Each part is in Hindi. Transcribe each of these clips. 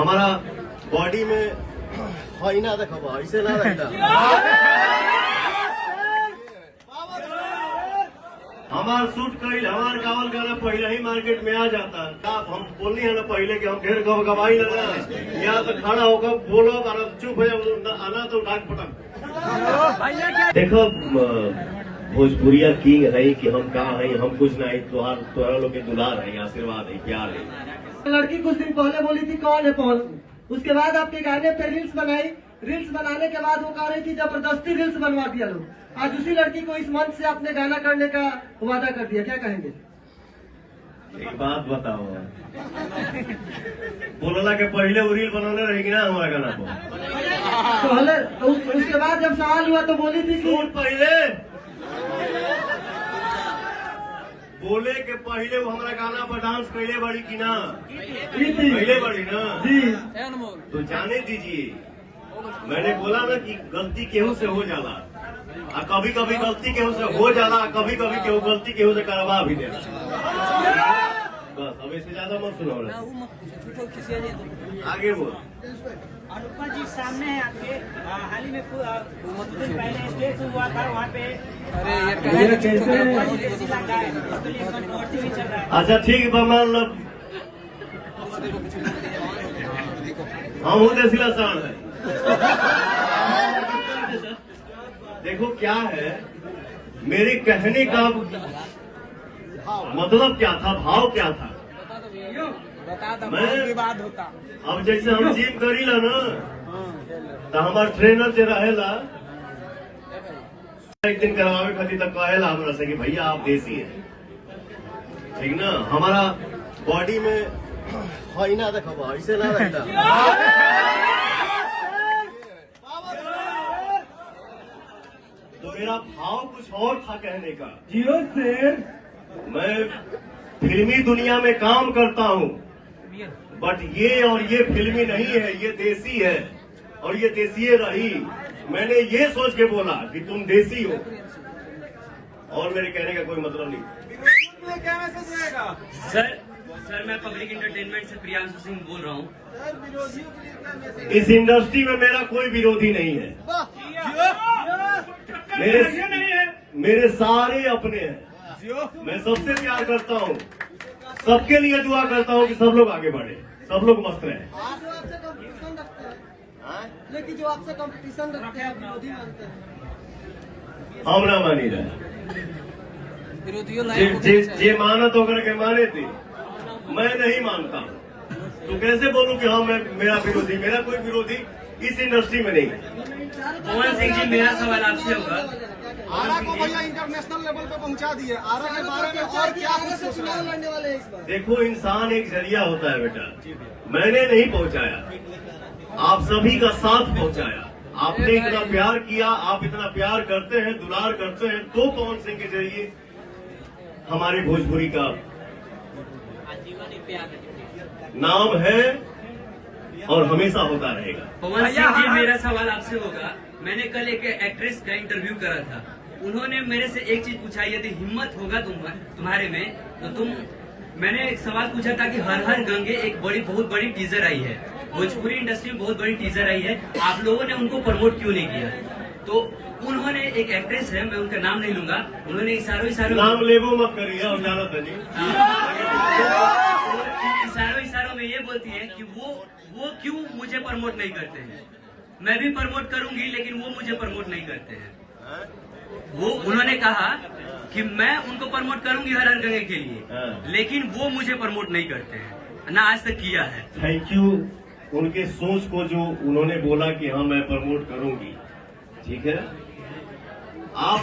हमारा बॉडी में है ना, देखो ऐसे ना रहता। हमार सूट कईल हमार गावल गाना पहले ही मार्केट में आ जाता। आप हम बोलनी है ना पहले कि हम ढेर गवाई ना, यहाँ तो खड़ा होकर बोलो और चुप हो जाओ, आना तो डाक पटक। देखो भोजपुरिया किंग है कि हम कहाँ है, हम कुछ नहीं, तुम्हारा लोग के दुलार है, आशीर्वाद है, प्यार है। लड़की कुछ दिन पहले बोली थी कौन है पवन, उसके बाद आपके गाने पे रील्स बनाई, रील्स बनाने के बाद वो कह रही थी जबरदस्ती रील्स बनवा दिया लोग। आज उसी लड़की को इस मंच से आपने गाना करने का वादा कर दिया, क्या कहेंगे? एक बात बताओ, बोलला के पहले वो रील बनाने रहेगी ना हमारा गाना को पहले, उसके बाद जब सवाल हुआ तो बोली थी कि पहले बोले के पहले वो हमारा गाना पर डांस पहले बड़ी की ना, पहले बड़ी ना जी, तो जाने दीजिए। मैंने बोला ना कि गलती केहू से हो जाला, और कभी कभी गलती केहू से हो जाला, कभी कभी केहू गलती केहू से करवा भी देना। बस अब इससे ज्यादा मत सुनो, आगे बोल। अनुपमा जी सामने है आपके, हाल ही में कुछ दिन पहले स्टेज हुआ था, वहाँ पे अच्छा ठीक है, मान लो हम देसिला साण है। देखो क्या है, मेरे कहने का मतलब क्या था, भाव क्या था, मैं बात होता। अब जैसे हम जिम करीला ना, तो हमार ट्रेनर जो रहेला एक दिन करवावे खातिर तक कहेला हमरा से कि भैया आप देसी है, ठीक ना। हमारा बॉडी में है ना, देखो ऐसे ना रहता। तो मेरा भाव कुछ और था कहने का। जियो से मैं फिल्मी दुनिया में काम करता हूँ, बट ये और ये फिल्मी नहीं है, ये देसी है और ये देसी रही। मैंने ये सोच के बोला कि तुम देसी हो, और मेरे कहने का कोई मतलब नहीं। क्या मैसेज रहेगा? सर मैं पब्लिक एंटरटेनमेंट से प्रियांशु सिंह बोल रहा हूँ। इस इंडस्ट्री में मेरा कोई विरोधी नहीं है, मेरे सारे अपने हैं। मैं सबसे प्यार करता हूँ, सबके लिए दुआ करता हूँ कि सब लोग आगे बढ़े, सब लोग मस्त रहे। लेकिन जो आपसे कंपटीशन रखते हैं विरोधी मानते हैं, हम ना मानी रहे। जे मानत होकर के माने थे, मैं नहीं मानता हूँ, तो कैसे बोलूं कि हाँ मेरा विरोधी, मेरा कोई विरोधी इस इंडस्ट्री में नहीं है। पवन सिंह जी, मेरा सवाल आपसे होगा। आरा को भैया इंटरनेशनल लेवल पे पहुंचा दिए, आरा के बारे में और क्या कुछ चुनाव लड़ने वाले हैं इस बार। देखो, इंसान एक जरिया होता है बेटा, मैंने नहीं पहुंचाया, आप सभी का साथ पहुंचाया। आपने इतना प्यार किया, आप इतना प्यार करते हैं, दुलार करते हैं, तो पवन सिंह के जरिए हमारे भोजपुरी का नाम है और हमेशा होता रहेगा। पवन सिंह जी, मेरा सवाल आपसे होगा। मैंने कल एक एक्ट्रेस का इंटरव्यू करा था, उन्होंने मेरे से एक चीज पूछा, यदि हिम्मत होगा तुम्हारे में तो मैंने एक सवाल पूछा था कि हर हर गंगे एक बहुत बड़ी टीजर आई है, भोजपुरी इंडस्ट्री में बहुत बड़ी टीजर आई है, आप लोगों ने उनको प्रमोट क्यों नहीं किया? तो उन्होंने, एक एक्ट्रेस है, मैं उनका नाम नहीं लूंगा, उन्होंने इशारों नाम लेबो मत करिए, हम जानत है जी। इशारों में ये बोलती है कि वो क्यों मुझे प्रमोट नहीं करते हैं। मैं भी प्रमोट करूंगी लेकिन वो मुझे प्रमोट नहीं करते हैं। वो उन्होंने कहा कि मैं उनको प्रमोट करूंगी हर हर गंगे के लिए, लेकिन वो मुझे प्रमोट नहीं करते हैं, ना आज तक किया है। थैंक यू उनके सोच को, जो उन्होंने बोला कि हाँ मैं प्रमोट करूंगी, ठीक है। आप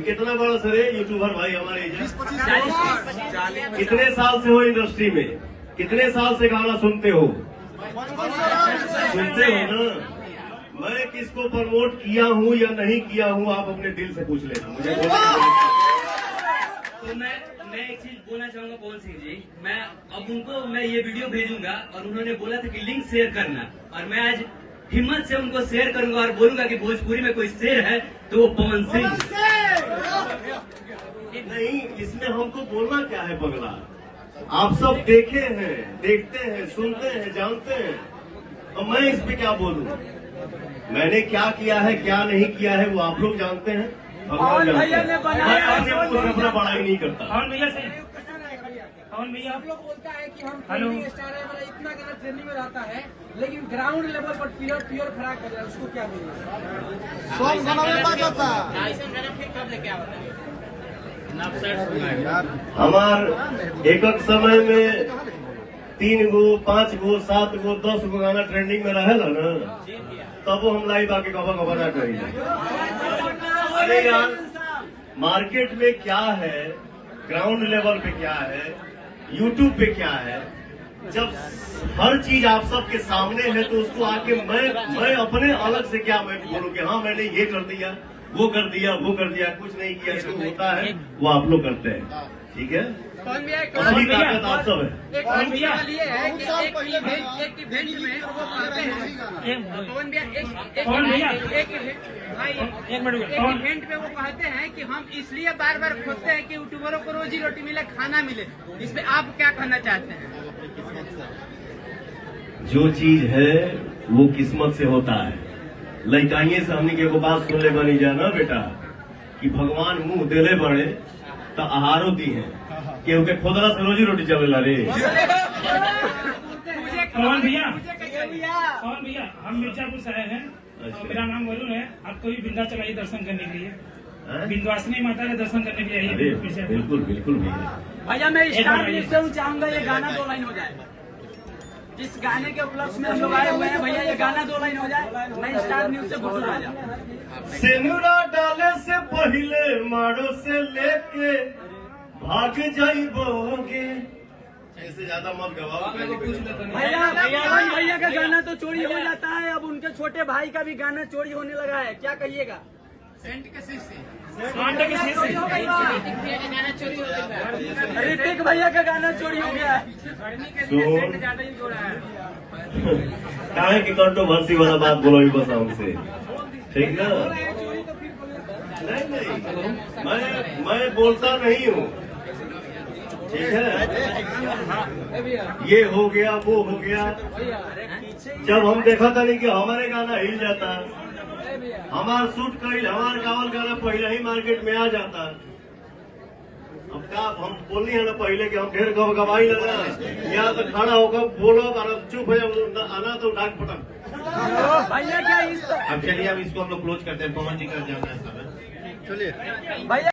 कितना बड़ा सर है यूट्यूबर भाई हमारे, 40 कितने साल से हो इंडस्ट्री में, कितने साल से गाना सुनते हो ना। मैं किसको प्रमोट किया हूँ या नहीं किया हूँ, आप अपने दिल से पूछ लेना, मुझे तो मैं एक चीज बोलना चाहूंगा पवन सिंह जी, मैं ये वीडियो भेजूंगा और उन्होंने बोला था कि लिंक शेयर करना, और मैं आज हिम्मत से उनको शेयर करूंगा और बोलूंगा कि भोजपुरी में कोई शेर है तो वो पवन सिंह। नहीं, इसमें हमको बोलना क्या है पगला, आप सब देखे हैं, देखते हैं, सुनते हैं, जानते हैं। अब मैं इस पे क्या बोलूं? मैंने क्या किया है, क्या नहीं किया है, वो आप लोग जानते हैं, भगवान जानते हैं। मैं आगे कुछ अपना बड़ाई नहीं करता। पवन भैया सही, पवन भैया आप लोग बोलता है कि हम हेलो। ट्रेनिंग स्टार है, हमारा इतना गाना ट्रेनिंग में रहता है, लेकिन ग्राउंड लेवल पर प्योर फराक कर रहा है, उसको क्या बोलिए? हमार एक समय में 3 गो 5 गो 7 गो 10 गो गाना ट्रेंडिंग में रहेला ना, तब हम लाइव आके कबा ना करी। अरे यार, मार्केट में क्या है, ग्राउंड लेवल पे क्या है, यूट्यूब पे क्या है, जब हर चीज आप सबके सामने है तो उसको आके मैं अपने अलग से क्या मैं बोलूं कि हाँ मैंने ये कर दिया, वो कर दिया, वो कर दिया, कुछ नहीं किया। जो होता है वो आप लोग करते हैं, ठीक है? असली ताकत आप सब है। एक सवाल ये है कि एक इवेंट में वो कहते हैं, पवन भैया एक इवेंट में वो कहते हैं कि हम इसलिए बार बार खोजते हैं कि यूट्यूबरों को रोजी रोटी मिले, खाना मिले। इसमें आप क्या कहना चाहते हैं? जो चीज है वो किस्मत से होता है। लइकाइए से हमने के एगो बात सुन ले बनी जाना बेटा कि भगवान मुंह देले बड़े तो आहारो दी है, केहू के खोदला से रोजी रोटी चलेला रे। पवन भैया, हम मिर्जापुर से आए हैं और मेरा नाम वरुण है। आपको भी विंध्याचल आइए दर्शन करने के लिए, विंध्यवासिनी माता के दर्शन करने के लिए आइए मिर्जापुर। बिल्कुल बिल्कुल भैया। भैया मैं स्टार न्यूज से चाहूंगा ये गाना 2 लाइन हो जाए। जिस गाने के उपलक्ष्य में हम लोग आए हुए हैं भैया, ये गाना 2 लाइन हो जाए। मैं स्टार न्यूज से गुड्डू राजा। सेनुरा डाले से पहले मारो से लेके भाग जाइबोगे। ऐसे ज्यादा मत गवाओ। भैया का गाना तो चोरी हो जाता है, अब उनके छोटे भाई का भी गाना चोरी होने लगा है, क्या कहिएगा? ऋतिक भैया का गाना चोरी हो गया है। काहे की कंट्रोवर्सी वाला बात बोलो ही बस हमसे, ठीक ना? नहीं, मैं बोलता नहीं हूँ, ठीक है? ये हो गया, वो हो गया। जब हम देखा था नहीं कि हमारे गाना हिल जाता, हमार शूट कईल, हमार गावल गाना पहले ही मार्केट में आ जाता। अब क्या हम बोलनी है ना पहले कि हम ढेर गवाई लगा, यहाँ तो खड़ा होकर बोलो और चुप हो आना तो डाक पटक। भैया क्या इस अब चलिए, अब इसको हम लोग क्लोज करते हैं। पवन जी का जाना है सब, भैया